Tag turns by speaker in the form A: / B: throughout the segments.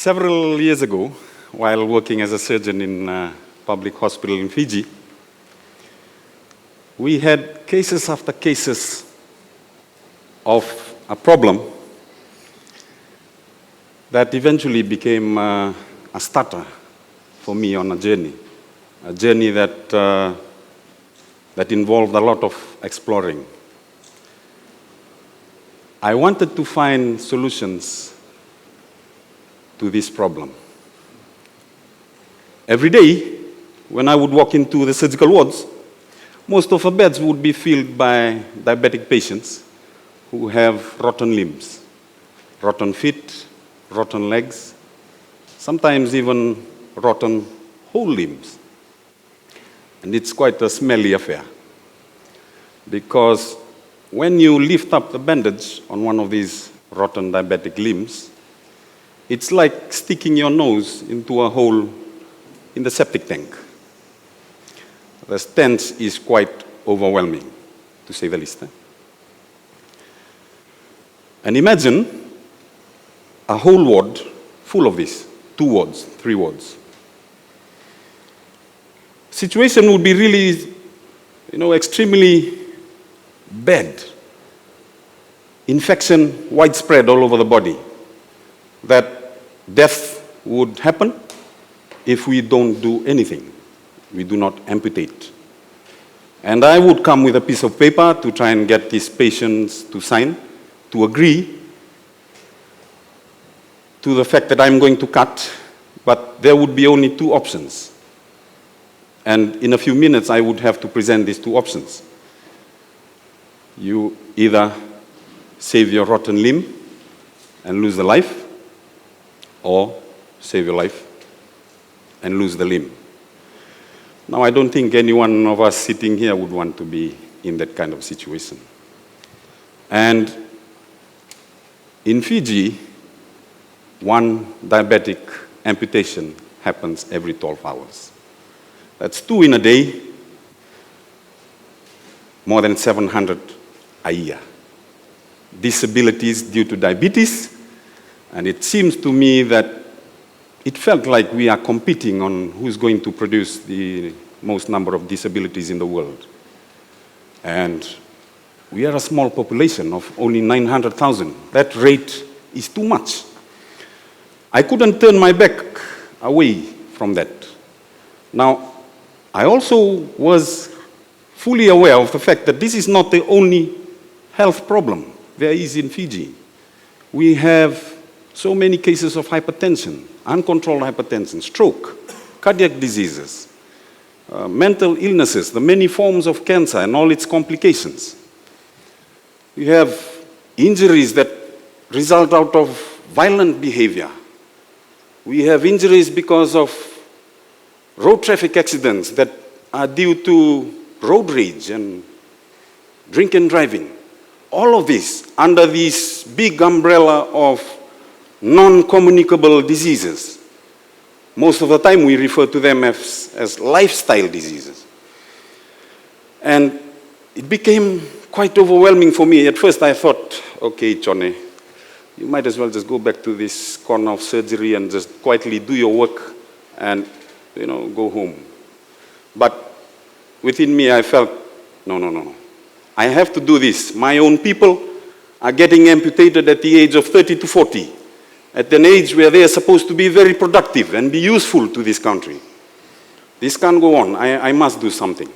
A: Several years ago, while working as a surgeon in a public hospital in Fiji, we had cases after cases of a problem that eventually became a starter for me on a journey that involved a lot of exploring. I wanted to find solutions to this problem. Every day, when I would walk into the surgical wards, most of the beds would be filled by diabetic patients who have rotten limbs, rotten feet, rotten legs, sometimes even rotten whole limbs. And it's quite a smelly affair, because when you lift up the bandage on one of these rotten diabetic limbs, it's like sticking your nose into a hole in the septic tank. The stench is quite overwhelming, to say the least. And imagine a whole ward full of this, 2 wards, 3 wards. Situation would be really, extremely bad. Infection widespread all over the body. That death would happen if we don't do anything. We do not amputate. And I would come with a piece of paper to try and get these patients to sign, to agree to the fact that I'm going to cut, but there would be only 2 options. And in a few minutes, I would have to present these 2 options. You either save your rotten limb and lose the life, or save your life and lose the limb. Now, I don't think any one of us sitting here would want to be in that kind of situation. And in Fiji, 1 diabetic amputation happens every 12 hours. That's 2 in a day, more than 700 a year. Disabilities due to diabetes. And it seems to me that it felt like we are competing on who's going to produce the most number of disabilities in the world. And we are a small population of only 900,000. That rate is too much. I couldn't turn my back away from that. Now, I also was fully aware of the fact that this is not the only health problem there is in Fiji. We have so many cases of hypertension, uncontrolled hypertension, stroke, cardiac diseases, mental illnesses, the many forms of cancer and all its complications. We have injuries that result out of violent behavior. We have injuries because of road traffic accidents that are due to road rage and drink and driving. All of this under this big umbrella of non-communicable diseases. Most of the time we refer to them as lifestyle diseases. And it became quite overwhelming for me. At first I thought, okay, Johnny, you might as well just go back to this corner of surgery and just quietly do your work and, go home. But within me I felt, no. I have to do this. My own people are getting amputated at the age of 30 to 40. At an age where they are supposed to be very productive and be useful to this country. This can't go on. I must do something.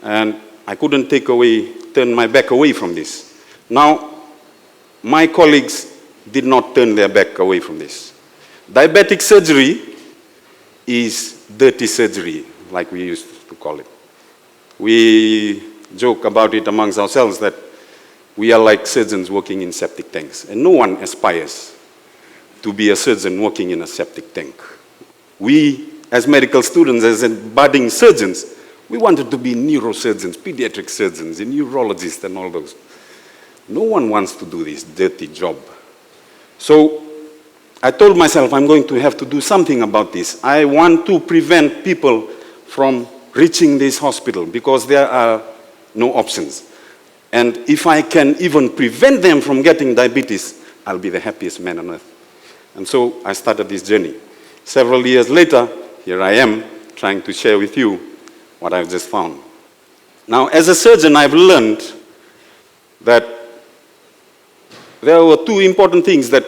A: And I couldn't turn my back away from this. Now, my colleagues did not turn their back away from this. Diabetic surgery is dirty surgery, like we used to call it. We joke about it amongst ourselves that we are like surgeons working in septic tanks, and no one aspires to be a surgeon working in a septic tank. We, as medical students, as budding surgeons, we wanted to be neurosurgeons, pediatric surgeons, and neurologists and all those. No one wants to do this dirty job. So I told myself I'm going to have to do something about this. I want to prevent people from reaching this hospital because there are no options. And if I can even prevent them from getting diabetes, I'll be the happiest man on earth. And so I started this journey. Several years later, here I am trying to share with you what I've just found. Now, as a surgeon, I've learned that there were two important things that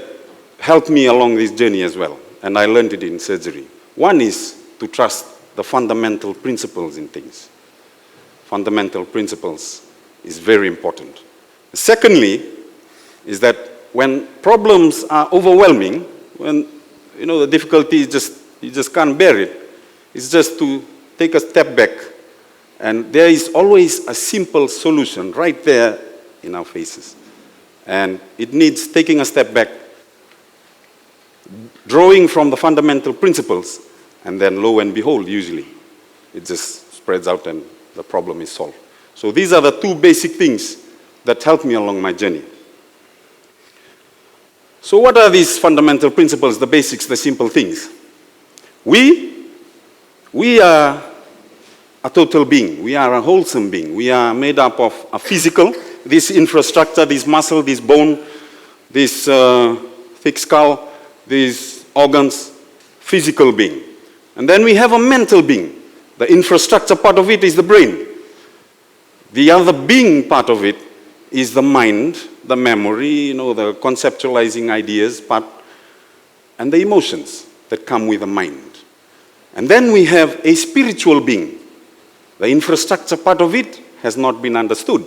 A: helped me along this journey as well, and I learned it in surgery. One is to trust the fundamental principles in things. Fundamental principles is very important. Secondly, is that when problems are overwhelming, when the difficulty is you just can't bear it, it's just to take a step back, and there is always a simple solution right there in our faces. And it needs taking a step back, drawing from the fundamental principles, and then lo and behold, usually, it just spreads out and the problem is solved. So these are the two basic things that helped me along my journey. So what are these fundamental principles, the basics, the simple things? We are a total being. We are a wholesome being. We are made up of a physical, this infrastructure, this muscle, this bone, this thick skull, these organs, physical being. And then we have a mental being. The infrastructure part of it is the brain. The other being part of it is the mind, the memory, the conceptualizing ideas part, and the emotions that come with the mind. And then we have a spiritual being. The infrastructure part of it has not been understood,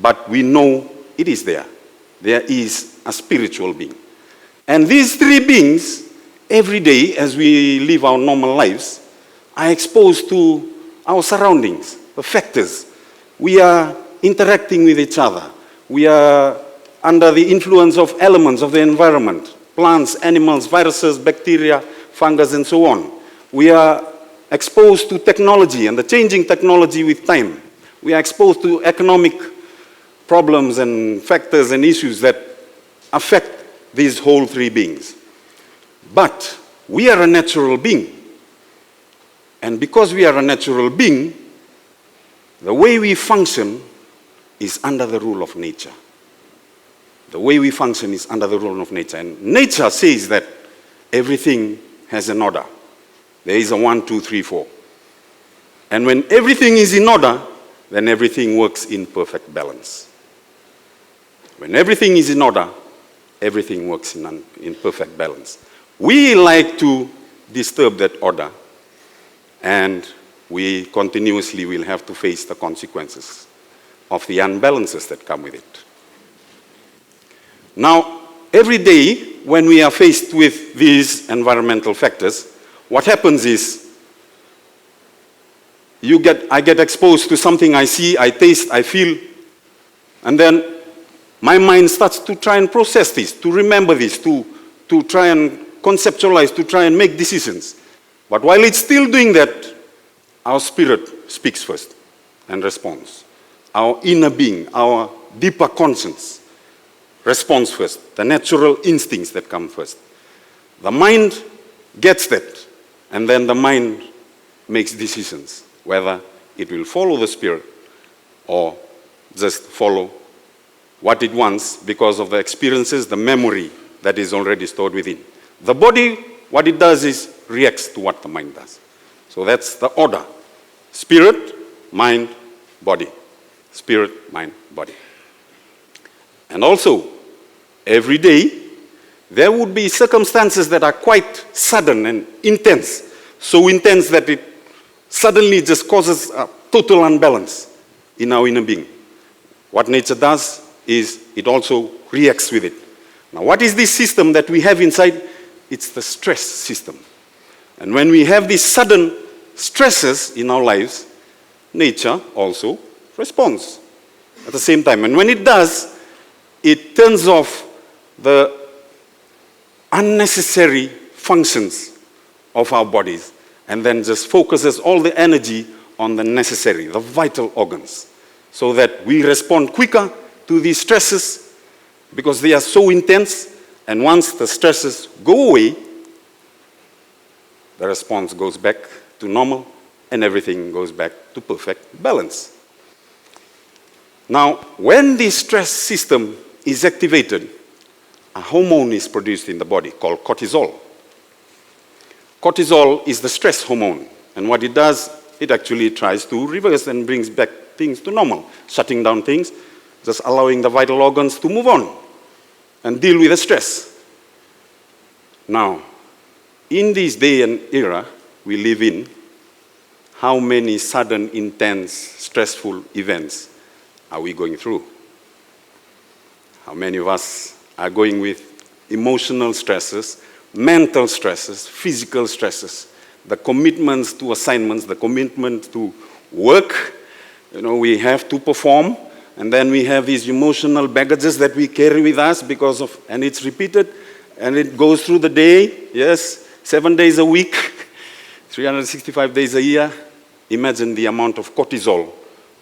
A: but we know it is there. There is a spiritual being. And these three beings, every day as we live our normal lives, are exposed to our surroundings, the factors. We are interacting with each other. We are under the influence of elements of the environment, plants, animals, viruses, bacteria, fungus, and so on. We are exposed to technology and the changing technology with time. We are exposed to economic problems and factors and issues that affect these whole three beings. But we are a natural being. And because we are a natural being, the way we function is under the rule of nature. The way we function is under the rule of nature. And nature says that everything has an order. There is a 1, 2, 3, 4. And when everything is in order, then everything works in perfect balance. When everything is in order, everything works in perfect balance. We like to disturb that order, and we continuously will have to face the consequences of the unbalances that come with it. Now, every day when we are faced with these environmental factors, what happens is I get exposed to something I see, I taste, I feel, and then my mind starts to try and process this, to remember this, to try and conceptualize, to try and make decisions. But while it's still doing that, our spirit speaks first and responds. Our inner being, our deeper conscience responds first. The natural instincts that come first. The mind gets that, and then the mind makes decisions, whether it will follow the spirit or just follow what it wants because of the experiences, the memory that is already stored within. The body, what it does is reacts to what the mind does. So that's the order. Spirit, mind, body. Spirit, mind, body. And also, every day, there would be circumstances that are quite sudden and intense. So intense that it suddenly just causes a total unbalance in our inner being. What nature does is it also reacts with it. Now, what is this system that we have inside? It's the stress system. And when we have these sudden stresses in our lives, nature also responds at the same time. And when it does, it turns off the unnecessary functions of our bodies and then just focuses all the energy on the necessary, the vital organs, so that we respond quicker to these stresses because they are so intense, and once the stresses go away, the response goes back to normal and everything goes back to perfect balance. Now, when the stress system is activated, a hormone is produced in the body called cortisol. Cortisol is the stress hormone, and what it does, it actually tries to reverse and brings back things to normal, shutting down things, just allowing the vital organs to move on and deal with the stress. Now, in this day and era we live in, how many sudden, intense, stressful events are we going through? How many of us are going with emotional stresses, mental stresses, physical stresses, the commitments to assignments, the commitment to work, we have to perform, and then we have these emotional baggages that we carry with us because of, and it's repeated, and it goes through the day, yes, 7 days a week, 365 days a year. Imagine the amount of cortisol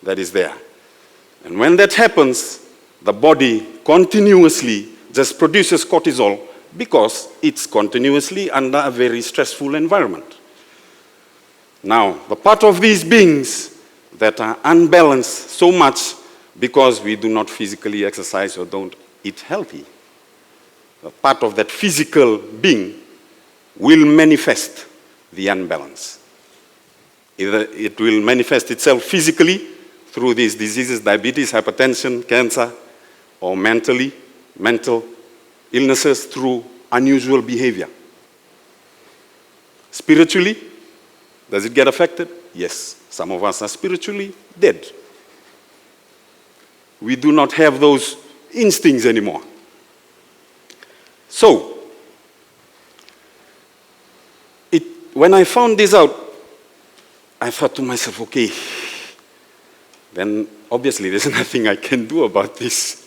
A: that is there. And when that happens, the body continuously just produces cortisol because it's continuously under a very stressful environment. Now, the part of these beings that are unbalanced so much because we do not physically exercise or don't eat healthy, the part of that physical being will manifest the unbalance. Either it will manifest itself physically through these diseases, diabetes, hypertension, cancer, or mental illnesses through unusual behavior. Spiritually, does it get affected? Yes. Some of us are spiritually dead. We do not have those instincts anymore. So, when I found this out, I thought to myself, okay, then obviously there's nothing I can do about this.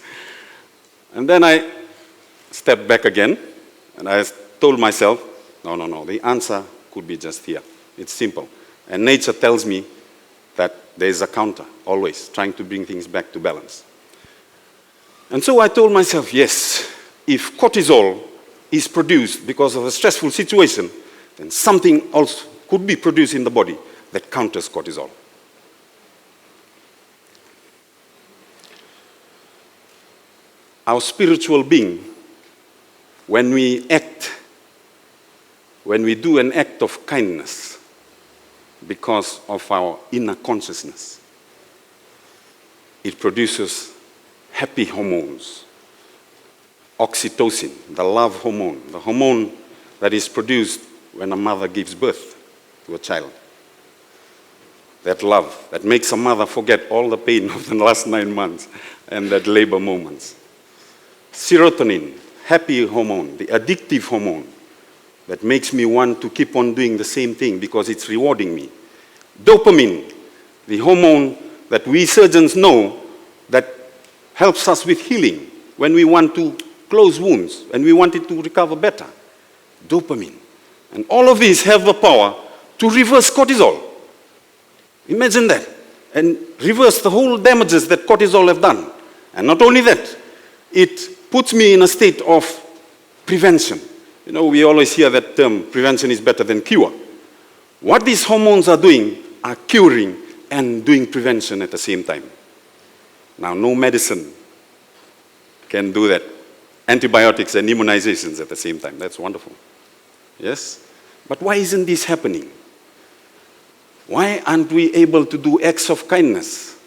A: And then I stepped back again, and I told myself, no, the answer could be just here. It's simple. And nature tells me that there is a counter, always, trying to bring things back to balance. And so I told myself, yes, if cortisol is produced because of a stressful situation, then something else could be produced in the body that counters cortisol. Our spiritual being, when we do an act of kindness because of our inner consciousness, it produces happy hormones. Oxytocin, the love hormone, the hormone that is produced when a mother gives birth to a child. That love that makes a mother forget all the pain of the last 9 months and that labor moments. Serotonin, happy hormone, the addictive hormone that makes me want to keep on doing the same thing because it's rewarding me. Dopamine, the hormone that we surgeons know that helps us with healing when we want to close wounds and we want it to recover better. Dopamine. And all of these have the power to reverse cortisol. Imagine that. And reverse the whole damages that cortisol have done. And not only that, it puts me in a state of prevention. We always hear that term, prevention is better than cure. What these hormones are doing are curing and doing prevention at the same time. Now, no medicine can do that. Antibiotics and immunizations at the same time. That's wonderful. Yes? But why isn't this happening? Why aren't we able to do acts of kindness?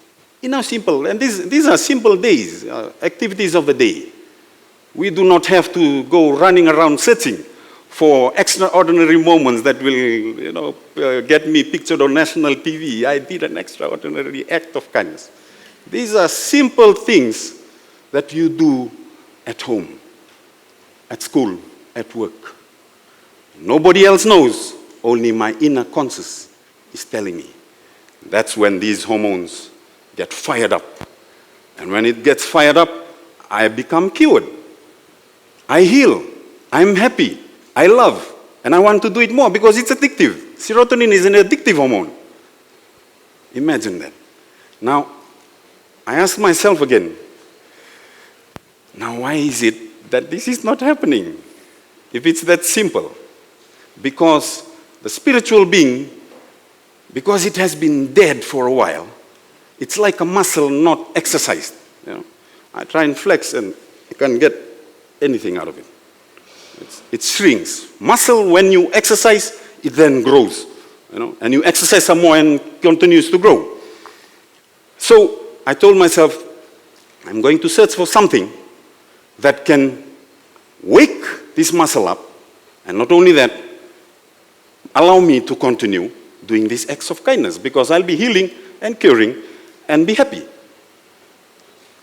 A: Simple, and these are simple days, activities of the day. We do not have to go running around searching for extraordinary moments that will, get me pictured on national TV. I did an extraordinary act of kindness. These are simple things that you do at home, at school, at work. Nobody else knows, only my inner conscious is telling me. That's when these hormones get fired up. And when it gets fired up, I become cured. I heal. I'm happy. I love. And I want to do it more because it's addictive. Serotonin is an addictive hormone. Imagine that. Now, I ask myself again, now why is it that this is not happening? If it's that simple. Because the spiritual being, because it has been dead for a while, it's like a muscle not exercised. I try and flex and I can get anything out of it. It shrinks. Muscle, when you exercise, it then grows. And you exercise some more and continues to grow. So I told myself, I'm going to search for something that can wake this muscle up, and not only that, allow me to continue doing these acts of kindness, because I'll be healing and curing and be happy.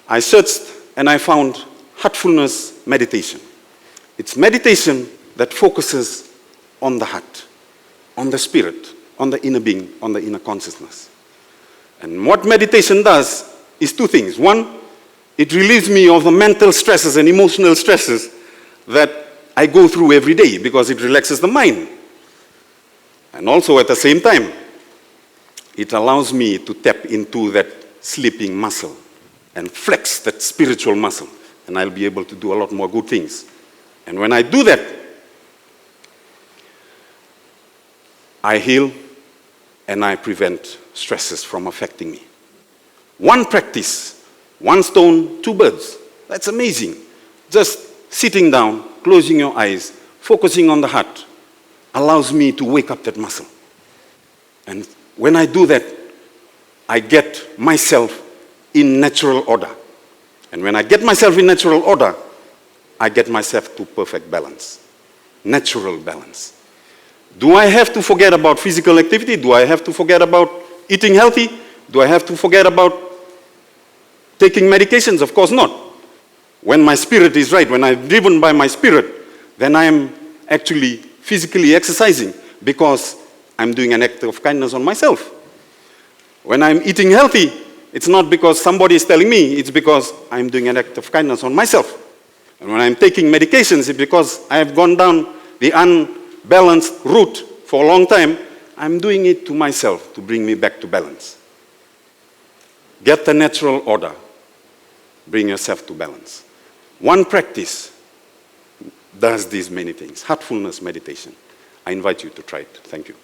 A: I searched and I found heartfulness meditation. It's meditation that focuses on the heart, on the spirit, on the inner being, on the inner consciousness. And what meditation does is two things. One, it relieves me of the mental stresses and emotional stresses that I go through every day, because it relaxes the mind. And also at the same time, it allows me to tap into that sleeping muscle and flex that spiritual muscle. And I'll be able to do a lot more good things. And when I do that, I heal and I prevent stresses from affecting me. One practice, one stone, two birds. That's amazing. Just sitting down, closing your eyes, focusing on the heart, allows me to wake up that muscle. And when I do that, I get myself in natural order. And when I get myself in natural order, I get myself to perfect balance, natural balance. Do I have to forget about physical activity? Do I have to forget about eating healthy? Do I have to forget about taking medications? Of course not. When my spirit is right, when I'm driven by my spirit, then I am actually physically exercising, because I'm doing an act of kindness on myself. When I'm eating healthy, it's not because somebody is telling me, it's because I'm doing an act of kindness on myself. And when I'm taking medications, it's because I have gone down the unbalanced route for a long time. I'm doing it to myself to bring me back to balance. Get the natural order. Bring yourself to balance. One practice does these many things. Heartfulness meditation. I invite you to try it. Thank you.